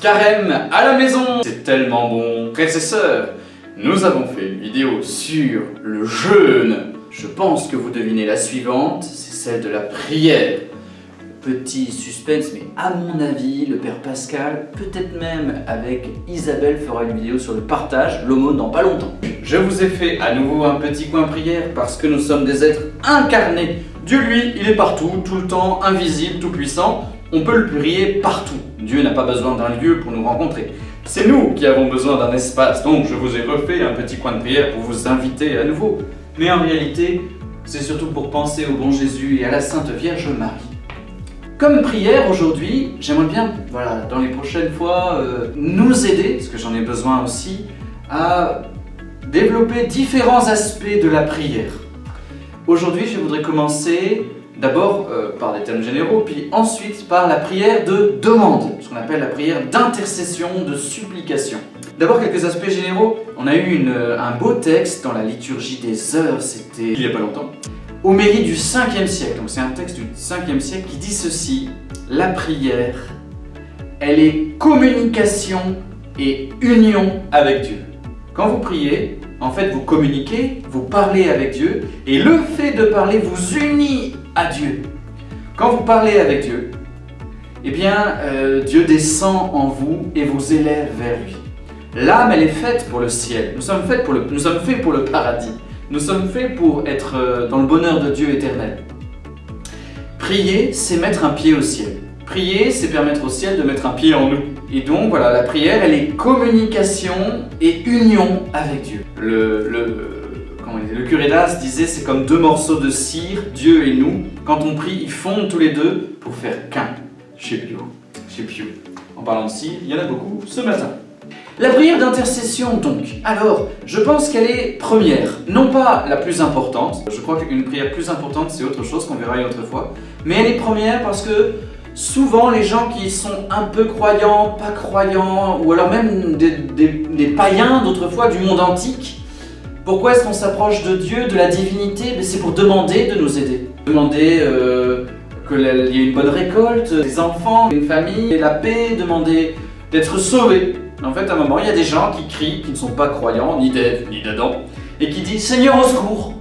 Carême à la maison, c'est tellement bon. Frères et sœurs, nous avons fait une vidéo sur le jeûne. Je pense que vous devinez la suivante, c'est celle de la prière. Petit suspense, mais à mon avis, le Père Pascal, peut-être même avec Isabelle, fera une vidéo sur le partage, l'aumône dans pas longtemps. Je vous ai fait à nouveau un petit coin prière parce que nous sommes des êtres incarnés. Dieu, lui, il est partout, tout le temps, invisible, tout puissant. On peut le prier partout. Dieu n'a pas besoin d'un lieu pour nous rencontrer. C'est nous qui avons besoin d'un espace. Donc je vous ai refait un petit coin de prière pour vous inviter à nouveau. Mais en réalité, c'est surtout pour penser au bon Jésus et à la Sainte Vierge Marie. Comme prière aujourd'hui, j'aimerais bien, dans les prochaines fois, nous aider, parce que j'en ai besoin aussi, à développer différents aspects de la prière. Aujourd'hui, je voudrais commencer d'abord par des thèmes généraux, puis ensuite par la prière de demande, ce qu'on appelle la prière d'intercession, de supplication. D'abord quelques aspects généraux. On a eu un beau texte dans la liturgie des heures, c'était il n'y a pas longtemps, Homélie du 5e siècle. Donc c'est un texte du 5e siècle qui dit ceci: la prière, elle est communication et union avec Dieu. Quand vous priez, en fait vous communiquez, vous parlez avec Dieu, et le fait de parler vous unit à Dieu. Quand vous parlez avec Dieu, eh bien Dieu descend en vous et vous élève vers lui. L'âme, elle est faite pour le ciel. Nous sommes faits pour le paradis. Nous sommes faits pour être dans le bonheur de Dieu éternel. Prier, c'est mettre un pied au ciel. Prier, c'est permettre au ciel de mettre un pied en nous. Et donc voilà, la prière, elle est communication et union avec Dieu. Le curé d'Ars disait, c'est comme deux morceaux de cire, Dieu et nous. Quand on prie, ils fondent tous les deux pour faire qu'un. Chez Pio. En parlant de cire, il y en a beaucoup ce matin. La prière d'intercession donc, alors, je pense qu'elle est première, non pas la plus importante. Je crois qu'une prière plus importante, c'est autre chose qu'on verra une autre fois. Mais elle est première parce que souvent les gens qui sont un peu croyants, pas croyants, ou alors même des païens d'autrefois du monde antique, pourquoi est-ce qu'on s'approche de Dieu, de la divinité? C'est pour demander de nous aider. Demander qu'il y ait une bonne récolte, des enfants, une famille, la paix, demander d'être sauvés. En fait, à un moment, il y a des gens qui crient, qui ne sont pas croyants, ni d'Ève, ni d'Adam, et qui disent « Seigneur, au secours !»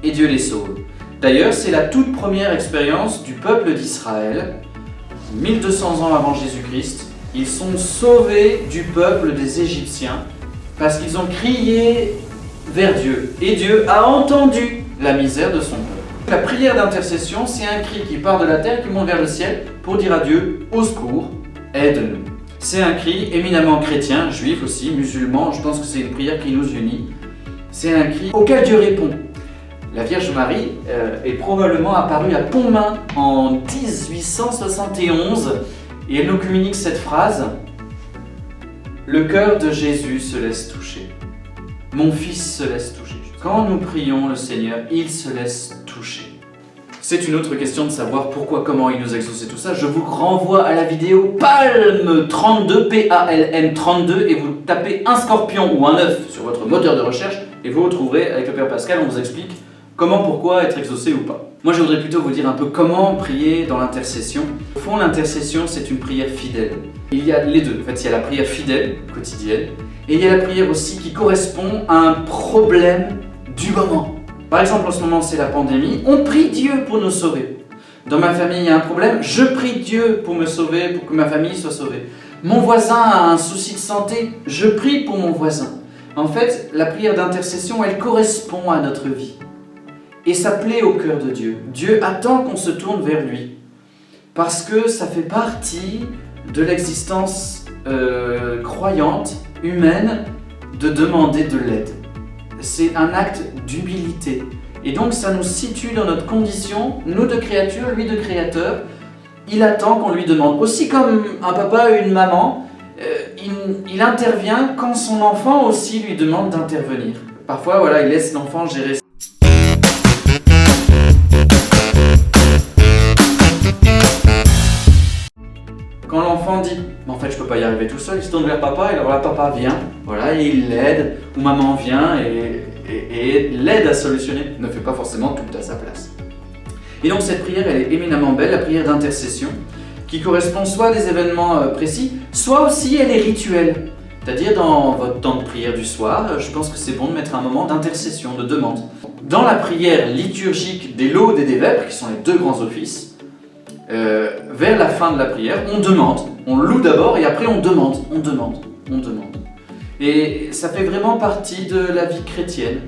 et Dieu les sauve. D'ailleurs, c'est la toute première expérience du peuple d'Israël, 1200 ans avant Jésus-Christ. Ils sont sauvés du peuple des Égyptiens parce qu'ils ont crié vers Dieu. Et Dieu a entendu la misère de son peuple. La prière d'intercession, c'est un cri qui part de la terre, qui monte vers le ciel pour dire à Dieu « Au secours, aide-nous ». C'est un cri éminemment chrétien, juif aussi, musulman, je pense que c'est une prière qui nous unit. C'est un cri auquel Dieu répond. La Vierge Marie est probablement apparue à Pontmain en 1871 et elle nous communique cette phrase: « Le cœur de Jésus se laisse toucher. Mon fils se laisse toucher. » Quand nous prions le Seigneur, il se laisse toucher. C'est une autre question de savoir pourquoi, comment il nous exauce et tout ça. Je vous renvoie à la vidéo Palm 32, P-A-L-M 32, et vous tapez un scorpion ou un œuf sur votre moteur de recherche et vous retrouverez avec le Père Pascal, on vous explique comment, pourquoi être exaucé ou pas. Moi je voudrais plutôt vous dire un peu comment prier dans l'intercession. Au fond, l'intercession, c'est une prière fidèle. Il y a les deux. En fait, il y a la prière fidèle, quotidienne, et il y a la prière aussi qui correspond à un problème du moment. Par exemple, en ce moment, c'est la pandémie. On prie Dieu pour nous sauver. Dans ma famille, il y a un problème. Je prie Dieu pour me sauver, pour que ma famille soit sauvée. Mon voisin a un souci de santé. Je prie pour mon voisin. En fait, la prière d'intercession, elle correspond à notre vie. Et ça plaît au cœur de Dieu. Dieu attend qu'on se tourne vers lui. Parce que ça fait partie de l'existence croyante, humaine, de demander de l'aide. C'est un acte d'humilité. Et donc ça nous situe dans notre condition, nous de créature, lui de créateur. Il attend qu'on lui demande. Aussi comme un papa ou une maman, il intervient quand son enfant aussi lui demande d'intervenir. Parfois, il laisse l'enfant gérer ça. Quand l'enfant dit « en fait je peux pas y arriver tout seul », il se tourne vers papa et alors là papa vient, et il l'aide, ou maman vient et l'aide à solutionner, ne fait pas forcément tout à sa place. Et donc cette prière, elle est éminemment belle, la prière d'intercession, qui correspond soit à des événements précis, soit aussi elle est rituelle. C'est-à-dire dans votre temps de prière du soir, je pense que c'est bon de mettre un moment d'intercession, de demande. Dans la prière liturgique des laudes et des vêpres, qui sont les deux grands offices, vers la fin de la prière, on demande, on loue d'abord et après on demande. Et ça fait vraiment partie de la vie chrétienne.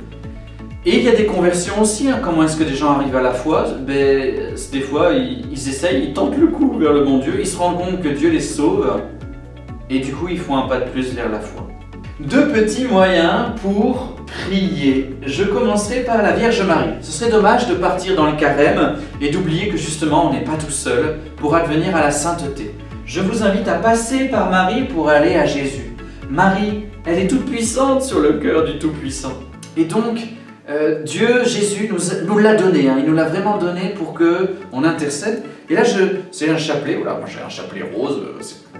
Et il y a des conversions aussi, hein. Comment est-ce que des gens arrivent à la foi? Des fois, ils essayent, ils tentent le coup vers le bon Dieu, ils se rendent compte que Dieu les sauve, et du coup, ils font un pas de plus vers la foi. Deux petits moyens pour prier. Je commencerai par la Vierge Marie. Ce serait dommage de partir dans le carême et d'oublier que justement, on n'est pas tout seul pour advenir à la sainteté. Je vous invite à passer par Marie pour aller à Jésus. Marie, elle est toute puissante sur le cœur du Tout-Puissant. Et donc, Dieu, Jésus, nous l'a donné, hein. Il nous l'a vraiment donné pour qu'on intercède. Et là, c'est un chapelet, voilà, moi j'ai un chapelet rose,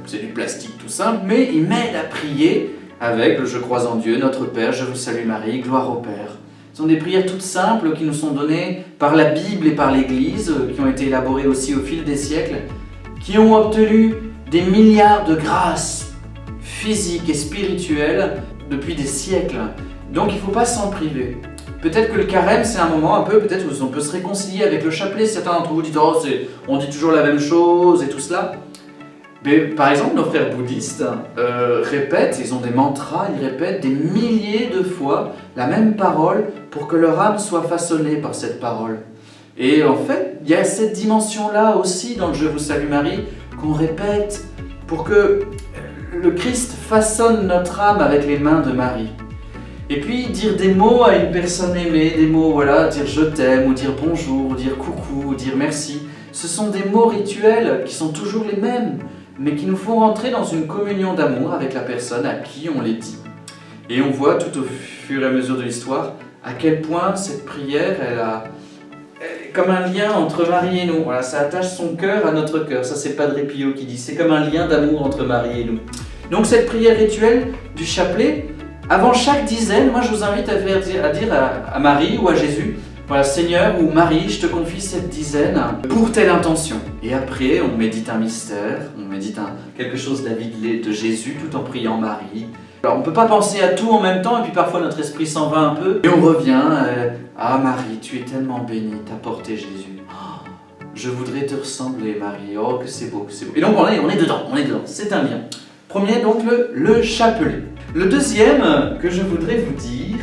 c'est du plastique tout simple, mais il m'aide à prier avec le « Je crois en Dieu, notre Père, je vous salue Marie, gloire au Père ». Ce sont des prières toutes simples qui nous sont données par la Bible et par l'Église, qui ont été élaborées aussi au fil des siècles, qui ont obtenu des milliards de grâces physiques et spirituelles depuis des siècles. Donc il ne faut pas s'en priver. Peut-être que le carême, c'est un moment un peu, peut-être où on peut se réconcilier avec le chapelet. Certains d'entre vous disent « Oh, on dit toujours la même chose et tout cela ». Mais par exemple, nos frères bouddhistes répètent, ils ont des mantras, ils répètent des milliers de fois la même parole pour que leur âme soit façonnée par cette parole. Et en fait, il y a cette dimension-là aussi dans le « Je vous salue Marie » qu'on répète pour que le Christ façonne notre âme avec les mains de Marie. Et puis dire des mots à une personne aimée, des mots, voilà, dire je t'aime, ou dire bonjour, ou dire coucou, ou dire merci. Ce sont des mots rituels qui sont toujours les mêmes, mais qui nous font rentrer dans une communion d'amour avec la personne à qui on les dit. Et on voit tout au fur et à mesure de l'histoire à quel point cette prière, elle est comme un lien entre Marie et nous. Voilà, ça attache son cœur à notre cœur. Ça, c'est Padre Pio qui dit. C'est comme un lien d'amour entre Marie et nous. Donc cette prière rituelle du chapelet, avant chaque dizaine, moi je vous invite à dire à Marie ou à Jésus, voilà, Seigneur ou Marie, je te confie cette dizaine pour telle intention. Et après, on médite un mystère, on médite quelque chose de la vie de Jésus tout en priant Marie. Alors on ne peut pas penser à tout en même temps et puis parfois notre esprit s'en va un peu. Et on revient, ah Marie, tu es tellement bénie, t'as porté Jésus. Oh, je voudrais te ressembler Marie, oh que c'est beau, que c'est beau. Et donc on est dedans, c'est un lien. Premier donc le chapelet. Le deuxième que je voudrais vous dire,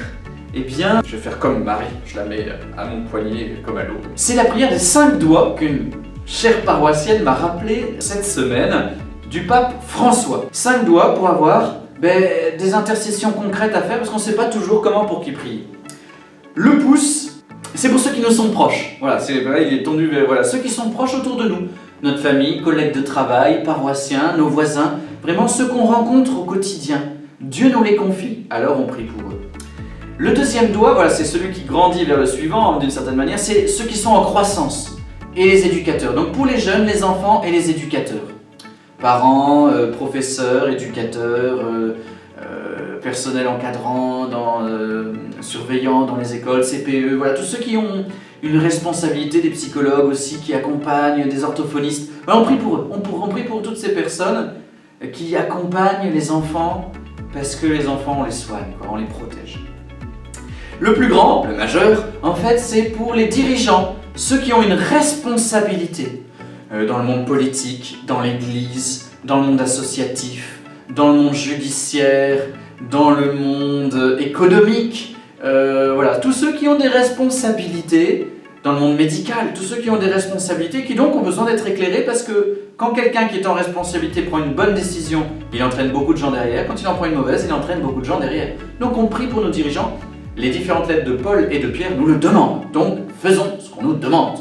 eh bien, je vais faire comme Marie, je la mets à mon poignet comme à l'autre. C'est la prière des 5 doigts qu'une chère paroissienne m'a rappelé cette semaine du pape François. 5 doigts pour avoir des intercessions concrètes à faire parce qu'on ne sait pas toujours comment pour qui prier. Le pouce, c'est pour ceux qui nous sont proches. Voilà, il est tendu vers ceux qui sont proches autour de nous. Notre famille, collègues de travail, paroissiens, nos voisins, vraiment ceux qu'on rencontre au quotidien. Dieu nous les confie, alors on prie pour eux. Le deuxième doigt, voilà, c'est celui qui grandit vers le suivant, d'une certaine manière, c'est ceux qui sont en croissance, et les éducateurs. Donc pour les jeunes, les enfants et les éducateurs. Parents, professeurs, éducateurs, personnel encadrant, surveillants dans les écoles, CPE, voilà, tous ceux qui ont une responsabilité, des psychologues aussi qui accompagnent, des orthophonistes. Voilà, on prie pour eux, on prie pour toutes ces personnes qui accompagnent les enfants, parce que les enfants, on les soigne, on les protège. Le plus grand, le majeur, en fait, c'est pour les dirigeants, ceux qui ont une responsabilité dans le monde politique, dans l'église, dans le monde associatif, dans le monde judiciaire, dans le monde économique, voilà, tous ceux qui ont des responsabilités dans le monde médical, tous ceux qui ont des responsabilités qui donc ont besoin d'être éclairés parce que quand quelqu'un qui est en responsabilité prend une bonne décision, il entraîne beaucoup de gens derrière, quand il en prend une mauvaise, il entraîne beaucoup de gens derrière. Donc on prie pour nos dirigeants. Les différentes lettres de Paul et de Pierre nous le demandent, donc faisons ce qu'on nous demande.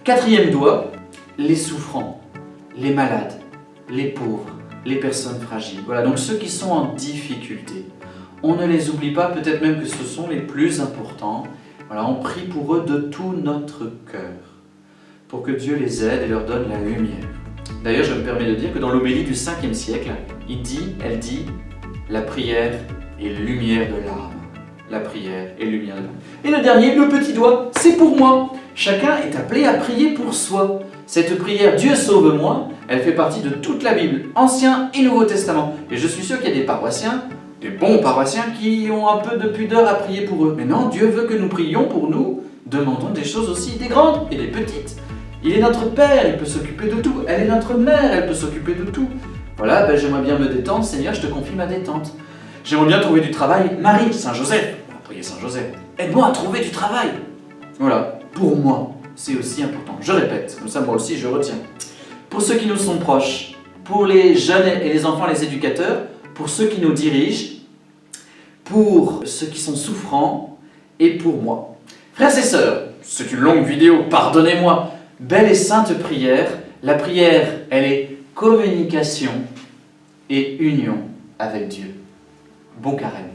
Quatrième doigt, les souffrants, les malades, les pauvres, les personnes fragiles. Voilà, donc ceux qui sont en difficulté. On ne les oublie pas, peut-être même que ce sont les plus importants. Voilà, on prie pour eux de tout notre cœur, pour que Dieu les aide et leur donne la lumière. D'ailleurs, je me permets de dire que dans l'homélie du 5e siècle, elle dit « La prière est lumière de l'âme ». La prière est lumière de l'âme. Et le dernier, le petit doigt, c'est pour moi. Chacun est appelé à prier pour soi. Cette prière « Dieu sauve-moi », elle fait partie de toute la Bible, Ancien et Nouveau Testament. Et je suis sûr qu'il y a des paroissiens, des bons paroissiens, qui ont un peu de pudeur à prier pour eux. Mais non, Dieu veut que nous prions pour nous. Demandons des choses aussi, des grandes et des petites. Il est notre Père, il peut s'occuper de tout. Elle est notre Mère, elle peut s'occuper de tout. Voilà, j'aimerais bien me détendre, Seigneur, je te confie ma détente. J'aimerais bien trouver du travail. Marie, Saint Joseph, on va prier Saint Joseph. Aide-moi à trouver du travail. Voilà, pour moi, c'est aussi important. Je répète, comme ça moi aussi je retiens. Pour ceux qui nous sont proches, pour les jeunes et les enfants, les éducateurs, pour ceux qui nous dirigent, pour ceux qui sont souffrants et pour moi. Frères et sœurs, c'est une longue vidéo, pardonnez-moi. Belle et sainte prière. La prière, elle est communication et union avec Dieu. Bon carême.